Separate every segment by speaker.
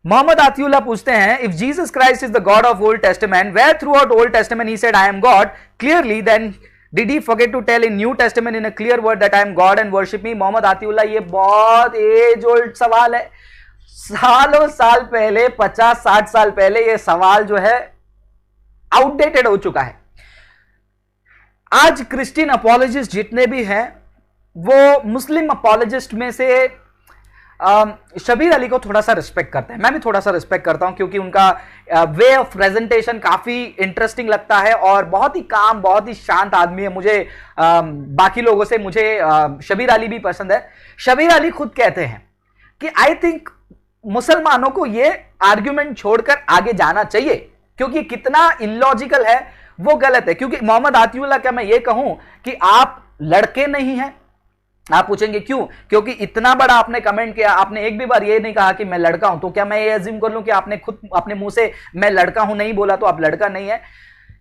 Speaker 1: मोहम्मद आतिउल्लाह पूछते हैं, if Jesus Christ is the God of Old Testament, where throughout Old Testament he said I am God clearly, then did he forget to tell in New Testament in a clear word that I am God and worship me? Mohammad Atiullah, ये बहुत as old सवाल है। सालों साल पहले, 50-60 साल पहले ये सवाल जो है आउटडेटेड हो चुका है। आज क्रिश्चियन अपोलॉजिस्ट जितने भी हैं वो मुस्लिम अपोलॉजिस्ट में से शबीर अली को थोड़ा सा रिस्पेक्ट करते हैं। मैं भी थोड़ा सा रिस्पेक्ट करता हूं क्योंकि उनका वे ऑफ प्रेजेंटेशन काफी इंटरेस्टिंग लगता है और बहुत ही काम, बहुत ही शांत आदमी है। मुझे बाकी लोगों से मुझे शबीर अली भी पसंद है। शबीर अली खुद कहते हैं कि आई थिंक मुसलमानों को ये आर्ग्यूमेंट छोड़कर आगे जाना चाहिए क्योंकि कितना इलॉजिकल है वो गलत है। क्योंकि मोहम्मद आतिउल्लाह, क्या मैं ये कहूं कि आप लड़के नहीं हैं? आप पूछेंगे क्यों? क्योंकि इतना बड़ा आपने कमेंट किया, आपने एक भी बार ये नहीं कहा कि मैं लड़का हूं, तो क्या मैं ये अज्यूम कर लूं कि आपने खुद अपने मुंह से मैं लड़का हूं नहीं बोला तो आप लड़का नहीं है?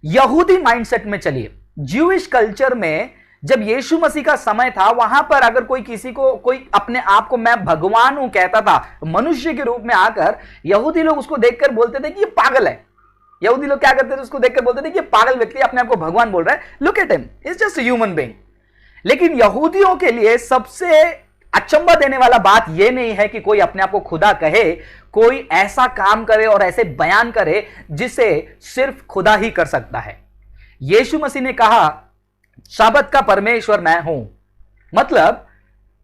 Speaker 1: यहूदी माइंडसेट में चलिए, ज्यूइश कल्चर में जब यीशु मसीह का समय था, वहां पर अगर कोई किसी को, कोई अपने आप को मैं भगवान हूं कहता था मनुष्य के रूप में आकर, यहूदी लोग उसको देखकर बोलते थे कि ये पागल है। यहूदी लोग क्या करते थे? उसको देखकर बोलते थे कि ये पागल व्यक्ति अपने आप को भगवान बोल रहा है, look at him, is just a human being. लेकिन यहूदियों के लिए सबसे अचंभा देने वाला बात यह नहीं है कि कोई अपने आप को खुदा कहे, कोई ऐसा काम करे और ऐसे बयान करे जिसे सिर्फ खुदा ही कर सकता है। यीशु मसीह ने कहा शबत का परमेश्वर मैं हूं, मतलब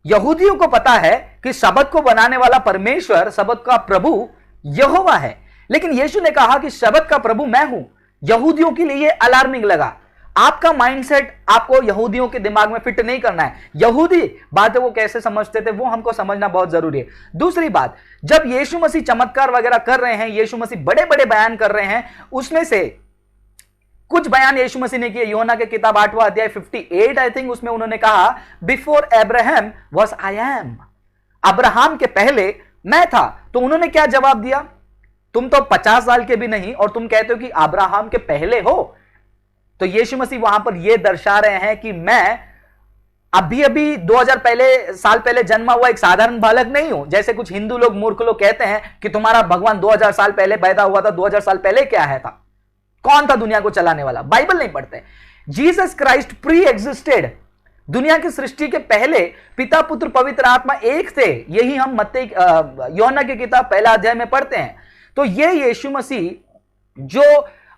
Speaker 1: यहूदियों को पता है कि शबत को बनाने वाला परमेश्वर, शबत का प्रभु यहोवा है, लेकिन यीशु ने कहा कि शबत का प्रभु मैं हूं। यहूदियों के लिए यह अलार्मिंग लगा। आपका माइंडसेट आपको यहूदियों के दिमाग में फिट नहीं करना है। यहूदी बातें वो कैसे समझते थे वो हमको समझना बहुत जरूरी है। दूसरी बात, जब यीशु मसीह चमत्कार वगैरह कर रहे हैं, यीशु मसीह बड़े बड़े बयान कर रहे हैं, उसमें से कुछ बयान यीशु मसीह ने किए। यूहन्ना के किताब 8वां अध्याय 58 आई थिंक, उसमें उन्होंने कहा before Abraham was I am, Abraham के पहले मैं था। तो उन्होंने क्या जवाब दिया? तुम तो 50 साल के भी नहीं और तुम कहते हो कि अब्राहम के पहले हो। तो यीशु मसीह वहां पर यह दर्शा रहे हैं कि मैं अभी अभी 2000 साल पहले जन्मा हुआ एक साधारण बालक नहीं हूं। जैसे कुछ हिंदू लोग, मूर्ख लोग कहते हैं कि तुम्हारा भगवान 2000 साल पहले पैदा हुआ था। 2000 साल पहले क्या है था? कौन था दुनिया को चलाने वाला? बाइबल नहीं पढ़ते। जीसस क्राइस्ट प्री एग्जिस्टेड, दुनिया की सृष्टि के पहले पिता पुत्र पवित्र आत्मा एक थे। यही हम मत्ती यूहन्ना की किताब 1 अध्याय में पढ़ते हैं। तो ये यीशु मसीह जो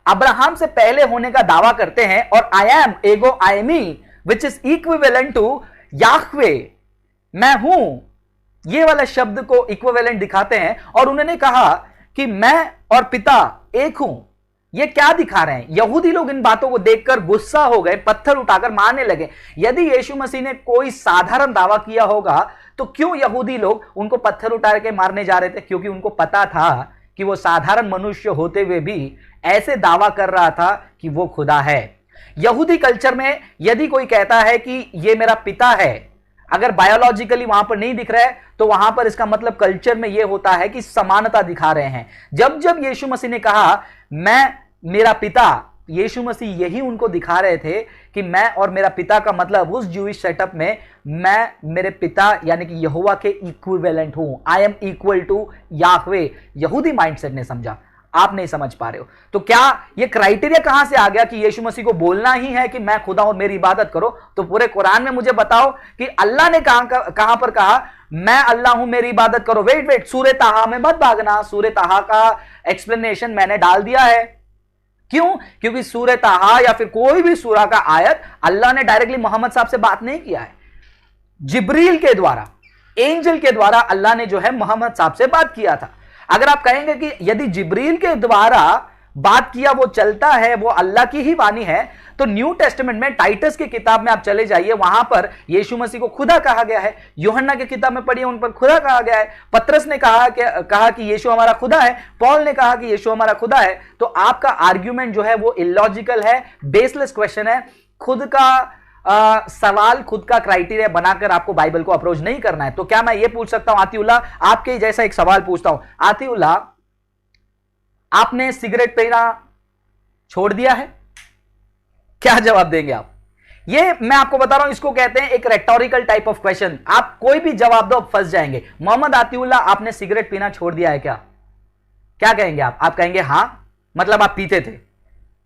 Speaker 1: अब्राहम से पहले होने का दावा करते हैं, और आई एम एगो आईमी विच इज इक्विवेलेंट टू याह्वे, मैं हूं, ये वाला शब्द को इक्विवेलेंट दिखाते हैं। और उन्होंने कहा कि मैं और पिता एक हूं। ये क्या दिखा रहे हैं? यहूदी लोग इन बातों को देखकर गुस्सा हो गए, पत्थर उठाकर मारने लगे। यदि यीशु मसीह ने कोई साधारण दावा किया होगा तो क्यों यहूदी लोग उनको पत्थर उठा के मारने जा रहे थे? क्योंकि उनको पता था कि वो साधारण मनुष्य होते हुए भी ऐसे दावा कर रहा था कि वो खुदा है। यहूदी कल्चर में यदि कोई कहता है कि ये मेरा पिता है, अगर बायोलॉजिकली वहां पर नहीं दिख रहा है तो वहां पर इसका मतलब कल्चर में यह होता है कि समानता दिखा रहे हैं। जब जब यीशु मसीह ने कहा मैं मेरा पिता, यीशु मसीह यही उनको दिखा रहे थे कि मैं और मेरा पिता का मतलब उस ज्यूइश सेटअप में मैं मेरे पिता यानी कि यहोवा के इक्विवेलेंट हूं। I am equal to Yahweh. यहूदी माइंडसेट ने समझा, आप नहीं समझ पा रहे हो। तो क्या ये क्राइटेरिया कहां से आ गया कि यीशु मसीह को बोलना ही है कि मैं खुदा हूं, मेरी इबादत करो? तो पूरे कुरान में मुझे बताओ कि अल्लाह ने कहां पर कहा मैं अल्लाह हूं, मेरी इबादत करो? वेट, सूरह ताहा में मत भागना। सूरह ताहा का एक्सप्लेनेशन मैंने डाल दिया है। क्यों? क्योंकि सूरह ताहा या फिर कोई भी सूरह का आयत अल्लाह ने डायरेक्टली मोहम्मद साहब से बात नहीं किया है। जिब्रील के द्वारा, एंजल के द्वारा अल्लाह ने जो है मोहम्मद साहब से बात किया था। अगर आप कहेंगे कि यदि जिब्रील के द्वारा बात किया वो चलता है, वो अल्लाह की ही वाणी है, तो न्यू टेस्टामेंट में टाइटस की किताब में आप चले जाइए, वहां पर यीशु मसीह को खुदा कहा गया है। यूहन्ना की किताब में पढ़िए, उन पर खुदा कहा गया है। पतरस ने कहा कि यीशु हमारा खुदा है। पॉल ने कहा कि यीशु हमारा खुदा है। तो आपका आर्ग्यूमेंट जो है वो इलॉजिकल है, बेसलेस क्वेश्चन है। खुद का सवाल, खुद का क्राइटेरिया बनाकर आपको बाइबल को अप्रोच नहीं करना है। तो क्या मैं ये पूछ सकता हूं आतिउल्लाह, आपके जैसा एक सवाल पूछता हूं, आतिउल्लाह आपने सिगरेट पीना छोड़ दिया है? क्या जवाब देंगे आप? ये मैं आपको बता रहा हूं, इसको कहते हैं एक रेटोरिकल टाइप ऑफ क्वेश्चन। आप कोई भी जवाब दो, आप फंस जाएंगे। मोहम्मद आतिउल्लाह, आपने सिगरेट पीना छोड़ दिया है क्या? क्या कहेंगे आप कहेंगे हाँ, मतलब आप पीते थे।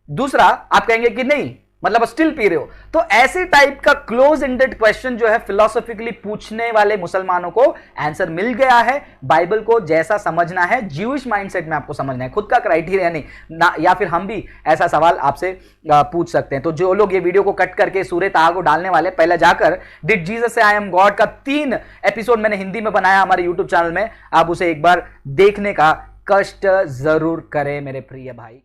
Speaker 1: दूसरा, आप कहेंगे कि नहीं, मतलब स्टिल पी रहे हो। तो ऐसे टाइप का क्लोज एंडेड क्वेश्चन जो है फिलोसॉफिकली पूछने वाले मुसलमानों को आंसर मिल गया है। बाइबल को जैसा समझना है, ज्यूइश माइंडसेट में आपको समझना है, खुद का क्राइटेरिया नहीं ना। या फिर हम भी ऐसा सवाल आपसे पूछ सकते हैं। तो जो लोग ये वीडियो को कट करके सूर्य ताहा को डालने वाले, पहले जाकर डिड जीसस से आई एम गॉड का 3 एपिसोड मैंने हिंदी में बनाया हमारे यूट्यूब चैनल में, आप उसे एक बार देखने का कष्ट जरूर करें मेरे प्रिय भाई।